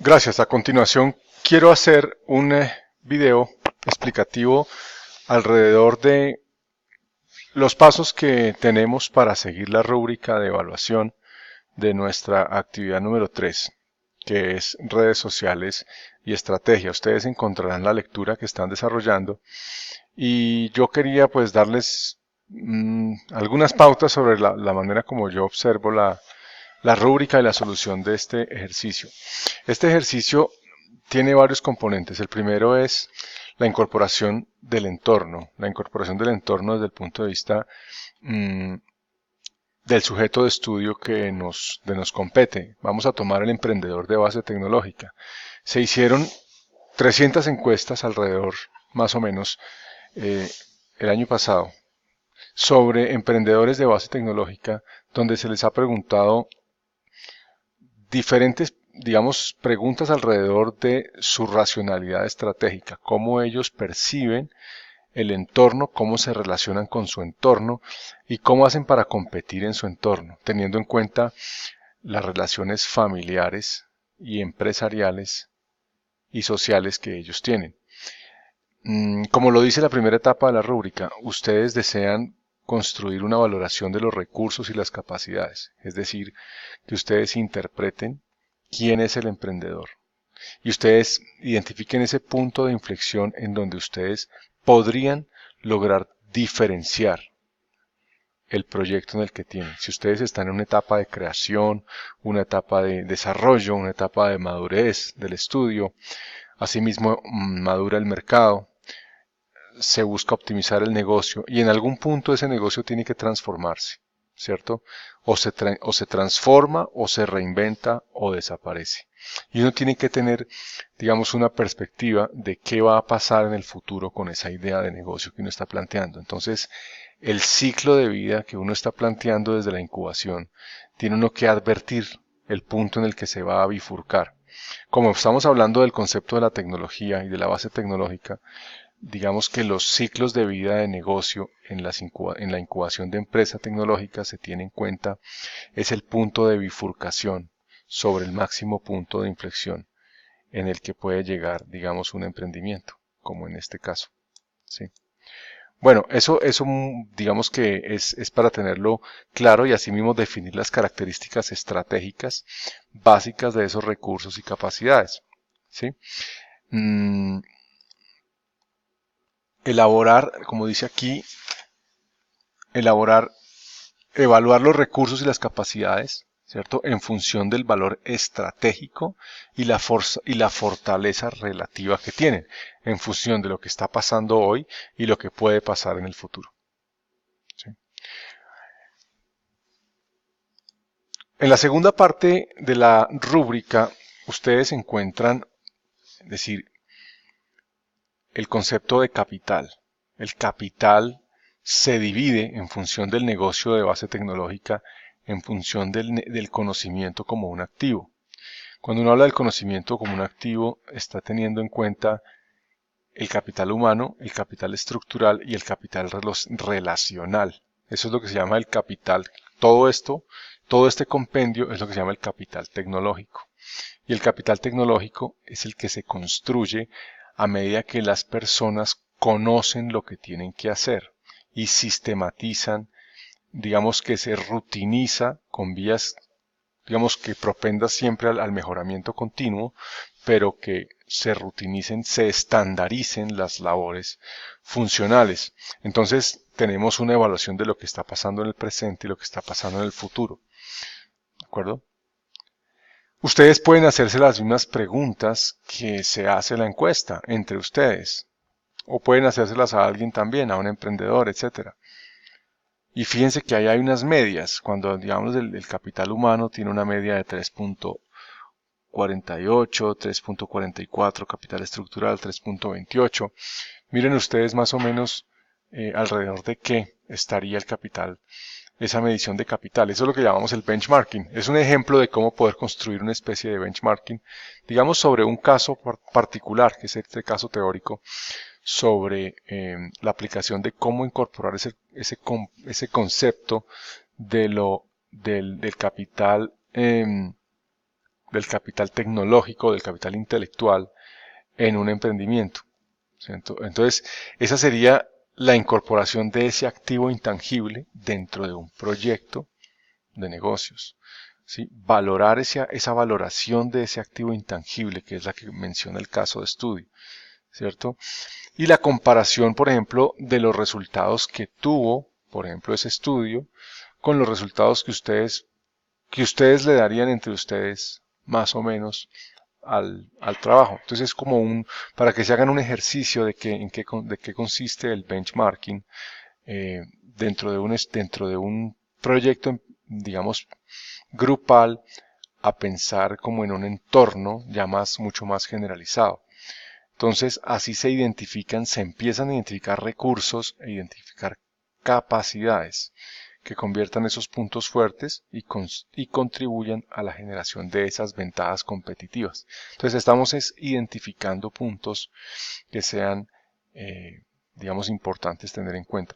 Gracias. A continuación quiero hacer un video explicativo alrededor de los pasos que tenemos para seguir la rúbrica de evaluación de nuestra actividad número 3, que es redes sociales y estrategia. Ustedes encontrarán la lectura que están desarrollando y yo quería pues darles algunas pautas sobre la manera como yo observo la rúbrica y la solución de este ejercicio. Este ejercicio tiene varios componentes. El primero es la incorporación del entorno. La incorporación del entorno desde el punto de vista mmm, del sujeto de estudio que nos compete. Vamos a tomar el emprendedor de base tecnológica. Se hicieron 300 encuestas alrededor, más o menos, el año pasado, sobre emprendedores de base tecnológica, donde se les ha preguntado diferentes, digamos, preguntas alrededor de su racionalidad estratégica, cómo ellos perciben el entorno, cómo se relacionan con su entorno y cómo hacen para competir en su entorno, teniendo en cuenta las relaciones familiares y empresariales y sociales que ellos tienen. Como lo dice la primera etapa de la rúbrica, ustedes desean construir una valoración de los recursos y las capacidades, es decir, que ustedes interpreten quién es el emprendedor y ustedes identifiquen ese punto de inflexión en donde ustedes podrían lograr diferenciar el proyecto en el que tienen. Si ustedes están en una etapa de creación, una etapa de desarrollo, una etapa de madurez del estudio, asimismo madura el mercado, se busca optimizar el negocio y en algún punto ese negocio tiene que transformarse, ¿cierto? O se transforma o se reinventa o desaparece. Y uno tiene que tener, digamos, una perspectiva de qué va a pasar en el futuro con esa idea de negocio que uno está planteando. Entonces, el ciclo de vida que uno está planteando desde la incubación, tiene uno que advertir el punto en el que se va a bifurcar. Como estamos hablando del concepto de la tecnología y de la base tecnológica, digamos que los ciclos de vida de negocio en la incubación de empresa tecnológica se tiene en cuenta, es el punto de bifurcación sobre el máximo punto de inflexión en el que puede llegar, digamos, un emprendimiento, como en este caso. ¿Sí? Bueno, eso digamos que es para tenerlo claro y asimismo definir las características estratégicas básicas de esos recursos y capacidades. ¿Sí? Mm, Elaborar, como dice aquí, elaborar, evaluar los recursos y las capacidades, ¿cierto? En función del valor estratégico y la fortaleza relativa que tienen, en función de lo que está pasando hoy y lo que puede pasar en el futuro. ¿Sí? En la segunda parte de la rúbrica, ustedes encuentran, es decir, el concepto de capital. El capital se divide en función del negocio de base tecnológica, en función del conocimiento como un activo. Cuando uno habla del conocimiento como un activo, está teniendo en cuenta el capital humano, el capital estructural y el capital relacional. Eso es lo que se llama el capital. Todo esto, todo este compendio es lo que se llama el capital tecnológico. Y el capital tecnológico es el que se construye a medida que las personas conocen lo que tienen que hacer y sistematizan, digamos que se rutiniza con vías, digamos que propenda siempre al mejoramiento continuo, pero que se rutinicen, se estandaricen las labores funcionales. Entonces tenemos una evaluación de lo que está pasando en el presente y lo que está pasando en el futuro. ¿De acuerdo? Ustedes pueden hacerse las mismas preguntas que se hace la encuesta entre ustedes, o pueden hacérselas a alguien también, a un emprendedor, etcétera. Y fíjense que ahí hay unas medias, cuando digamos el capital humano tiene una media de 3.48, 3.44, capital estructural 3.28. Miren ustedes más o menos alrededor de qué estaría el capital, esa medición de capital. Eso es lo que llamamos el benchmarking. Es un ejemplo de cómo poder construir una especie de benchmarking, digamos sobre un caso particular, que es este caso teórico, sobre la aplicación de cómo incorporar ese concepto del capital del capital tecnológico, del capital intelectual en un emprendimiento. Entonces, esa sería la incorporación de ese activo intangible dentro de un proyecto de negocios. ¿Sí? Valorar esa valoración de ese activo intangible, que es la que menciona el caso de estudio, ¿cierto? Y la comparación, por ejemplo, de los resultados que tuvo, por ejemplo, ese estudio, con los resultados que ustedes le darían entre ustedes, más o menos, al trabajo. Entonces es como para que se hagan un ejercicio de de qué consiste el benchmarking dentro de un proyecto, digamos, grupal, a pensar como en un entorno ya mucho más generalizado. Entonces, así se empiezan a identificar recursos e identificar capacidades que conviertan esos puntos fuertes y contribuyan a la generación de esas ventajas competitivas. Entonces, estamos identificando puntos que sean, digamos, importantes tener en cuenta.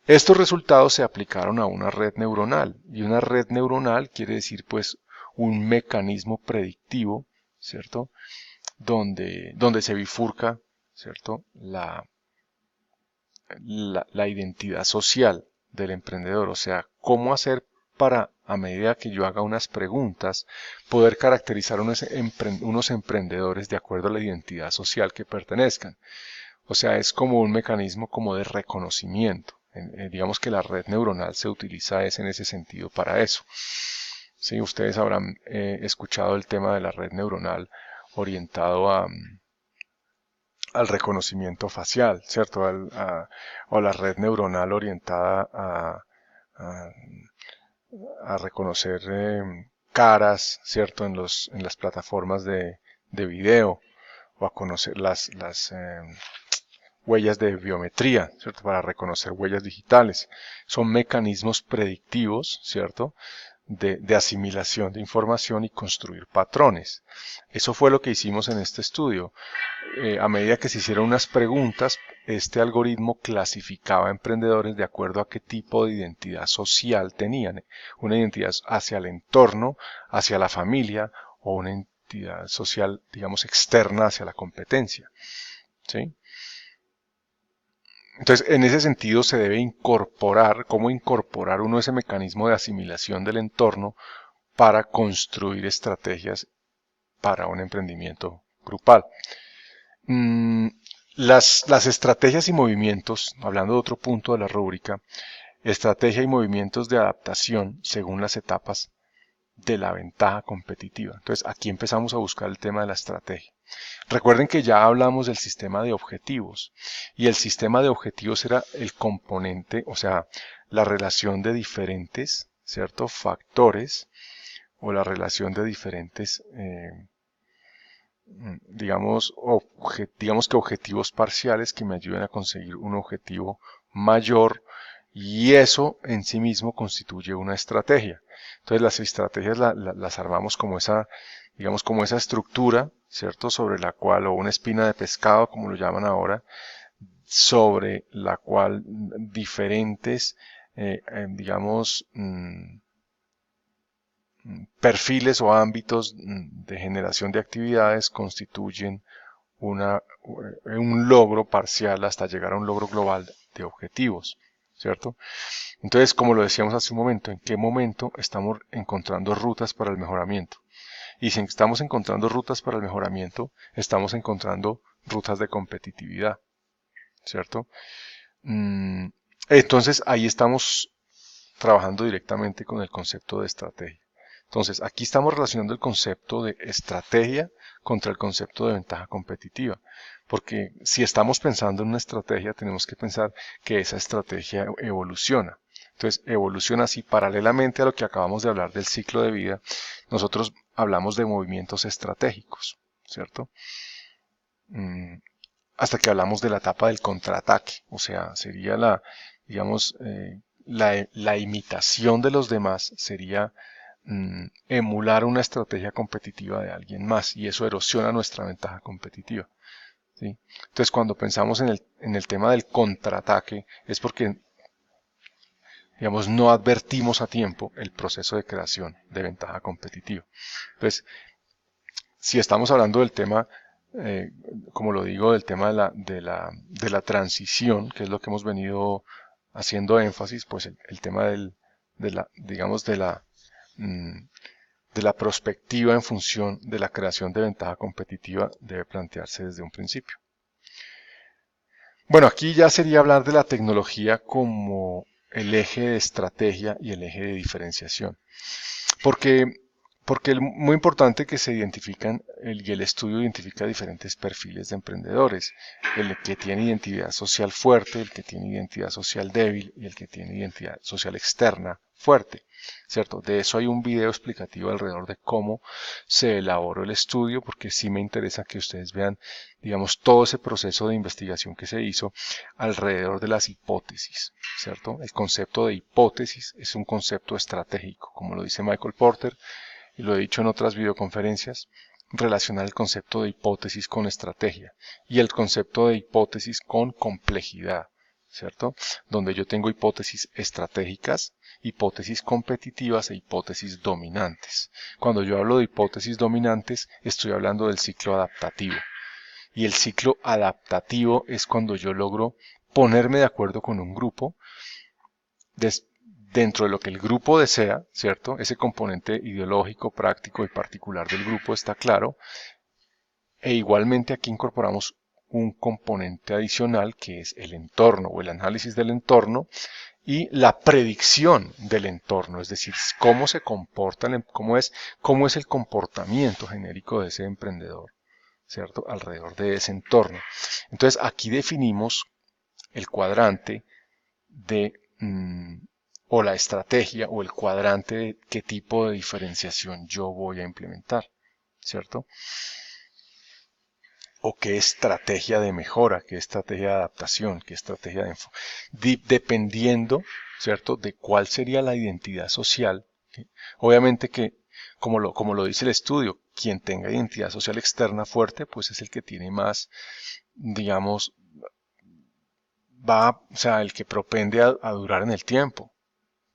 Estos resultados se aplicaron a una red neuronal, y una red neuronal quiere decir, pues, un mecanismo predictivo, ¿cierto? Donde se bifurca, ¿cierto? La identidad social del emprendedor, o sea, cómo hacer para, a medida que yo haga unas preguntas, poder caracterizar unos emprendedores de acuerdo a la identidad social que pertenezcan. O sea, es como un mecanismo como de reconocimiento. Digamos que la red neuronal se utiliza en ese sentido para eso. Sí, ustedes habrán escuchado el tema de la red neuronal orientado al reconocimiento facial, ¿cierto? O la red neuronal orientada a- a reconocer caras, ¿cierto? En las plataformas de video, o a conocer las huellas de biometría, ¿cierto? Para reconocer huellas digitales. Son mecanismos predictivos, ¿cierto? De asimilación de información y construir patrones. Eso fue lo que hicimos en este estudio. A medida que se hicieron unas preguntas, este algoritmo clasificaba a emprendedores de acuerdo a qué tipo de identidad social tenían. Una identidad hacia el entorno, hacia la familia, o una identidad social, digamos, externa hacia la competencia. ¿Sí? Entonces, en ese sentido se debe cómo incorporar uno ese mecanismo de asimilación del entorno para construir estrategias para un emprendimiento grupal. Mm, las estrategias y movimientos, hablando de otro punto de la rúbrica, estrategia y movimientos de adaptación según las etapas de la ventaja competitiva. Entonces, aquí empezamos a buscar el tema de la estrategia. Recuerden que ya hablamos del sistema de objetivos, y el sistema de objetivos era el componente, o sea, la relación de diferentes, ¿cierto? Factores, o la relación de diferentes, digamos que objetivos parciales que me ayuden a conseguir un objetivo mayor, y eso en sí mismo constituye una estrategia. Entonces las estrategias las armamos como digamos, como esa estructura, ¿cierto? Sobre la cual, o una espina de pescado, como lo llaman ahora, sobre la cual diferentes, digamos, perfiles o ámbitos de generación de actividades constituyen un logro parcial hasta llegar a un logro global de objetivos, ¿cierto? Entonces, como lo decíamos hace un momento, ¿en qué momento estamos encontrando rutas para el mejoramiento? Y si estamos encontrando rutas para el mejoramiento, estamos encontrando rutas de competitividad, ¿cierto? Entonces, ahí estamos trabajando directamente con el concepto de estrategia. Entonces, aquí estamos relacionando el concepto de estrategia contra el concepto de ventaja competitiva, porque si estamos pensando en una estrategia, tenemos que pensar que esa estrategia evoluciona. Entonces, evoluciona así paralelamente a lo que acabamos de hablar del ciclo de vida. Nosotros hablamos de movimientos estratégicos, ¿cierto? Hasta que hablamos de la etapa del contraataque, o sea, sería digamos, la imitación de los demás, sería emular una estrategia competitiva de alguien más, y eso erosiona nuestra ventaja competitiva. ¿Sí? Entonces, cuando pensamos en el tema del contraataque, es porque, digamos, no advertimos a tiempo el proceso de creación de ventaja competitiva. Entonces, si estamos hablando del tema, como lo digo, del tema de la transición, que es lo que hemos venido haciendo énfasis, pues el tema digamos, mm, de la prospectiva en función de la creación de ventaja competitiva debe plantearse desde un principio. Bueno, aquí ya sería hablar de la tecnología como el eje de estrategia y el eje de diferenciación. Porque, porque es muy importante que se identifican, y el estudio identifica diferentes perfiles de emprendedores. El que tiene identidad social fuerte, el que tiene identidad social débil y el que tiene identidad social externa fuerte. ¿Cierto? De eso hay un video explicativo alrededor de cómo se elaboró el estudio, porque sí me interesa que ustedes vean, digamos, todo ese proceso de investigación que se hizo alrededor de las hipótesis, ¿cierto? El concepto de hipótesis es un concepto estratégico, como lo dice Michael Porter, y lo he dicho en otras videoconferencias, relacionar el concepto de hipótesis con estrategia y el concepto de hipótesis con complejidad, ¿cierto? Donde yo tengo hipótesis estratégicas, hipótesis competitivas e hipótesis dominantes. Cuando yo hablo de hipótesis dominantes, estoy hablando del ciclo adaptativo. Y el ciclo adaptativo es cuando yo logro ponerme de acuerdo con un grupo dentro de lo que el grupo desea, ¿cierto? Ese componente ideológico, práctico y particular del grupo está claro. E igualmente aquí incorporamos un componente adicional que es el entorno o el análisis del entorno y la predicción del entorno, es decir, cómo se comporta, cómo es el comportamiento genérico de ese emprendedor, ¿cierto? Alrededor de ese entorno. Entonces aquí definimos el cuadrante de o la estrategia o el cuadrante de qué tipo de diferenciación yo voy a implementar, ¿cierto? O qué estrategia de mejora, qué estrategia de adaptación, qué estrategia dependiendo, ¿cierto?, de cuál sería la identidad social. ¿Sí? Obviamente que, como lo dice el estudio, quien tenga identidad social externa fuerte, pues es el que tiene más, digamos, o sea, el que propende a durar en el tiempo,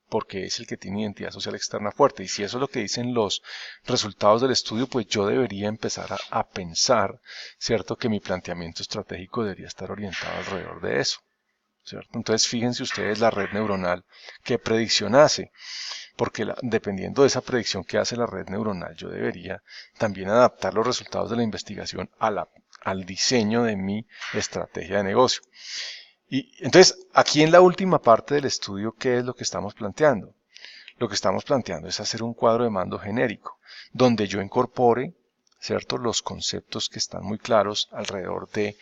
porque es el que tiene identidad social externa fuerte. Y si eso es lo que dicen los resultados del estudio, pues yo debería empezar a pensar, ¿cierto?, que mi planteamiento estratégico debería estar orientado alrededor de eso, ¿cierto? Entonces fíjense ustedes la red neuronal, qué predicción hace, porque dependiendo de esa predicción que hace la red neuronal, yo debería también adaptar los resultados de la investigación al diseño de mi estrategia de negocio. Y entonces, aquí en la última parte del estudio, ¿qué es lo que estamos planteando? Lo que estamos planteando es hacer un cuadro de mando genérico, donde yo incorpore, ¿cierto?, los conceptos que están muy claros alrededor de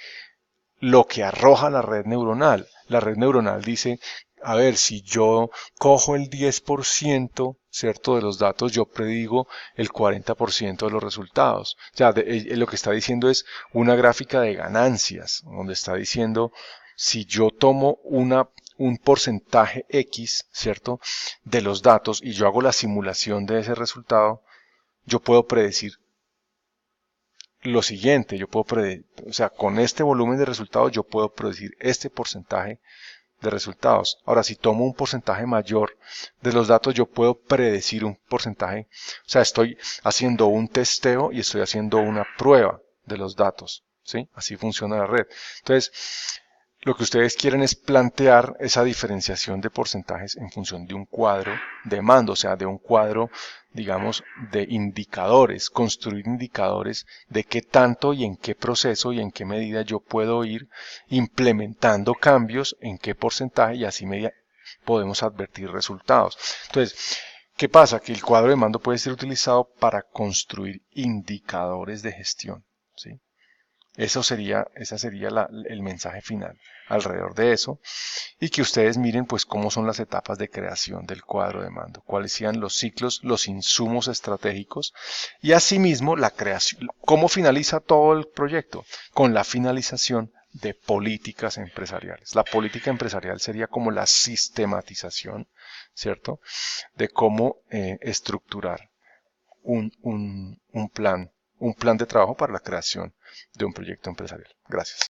lo que arroja la red neuronal. La red neuronal dice, a ver, si yo cojo el 10%, ¿cierto?, de los datos, yo predigo el 40% de los resultados. O sea, lo que está diciendo es una gráfica de ganancias, donde está diciendo, si yo tomo un porcentaje X, ¿cierto?, de los datos y yo hago la simulación de ese resultado, yo puedo predecir lo siguiente, o sea, con este volumen de resultados yo puedo predecir este porcentaje de resultados. Ahora, si tomo un porcentaje mayor de los datos, yo puedo predecir un porcentaje, o sea, estoy haciendo un testeo y estoy haciendo una prueba de los datos, ¿sí? Así funciona la red. Entonces, lo que ustedes quieren es plantear esa diferenciación de porcentajes en función de un cuadro de mando, o sea, de un cuadro, digamos, de indicadores, construir indicadores de qué tanto y en qué proceso y en qué medida yo puedo ir implementando cambios, en qué porcentaje y así podemos advertir resultados. Entonces, ¿qué pasa? Que el cuadro de mando puede ser utilizado para construir indicadores de gestión, ¿sí? Ese sería el mensaje final alrededor de eso y que ustedes miren pues cómo son las etapas de creación del cuadro de mando, cuáles sean los ciclos, los insumos estratégicos y asimismo la creación, cómo finaliza todo el proyecto con la finalización de políticas empresariales. La política empresarial sería como la sistematización, ¿cierto?, de cómo estructurar un plan de trabajo para la creación de un proyecto empresarial. Gracias.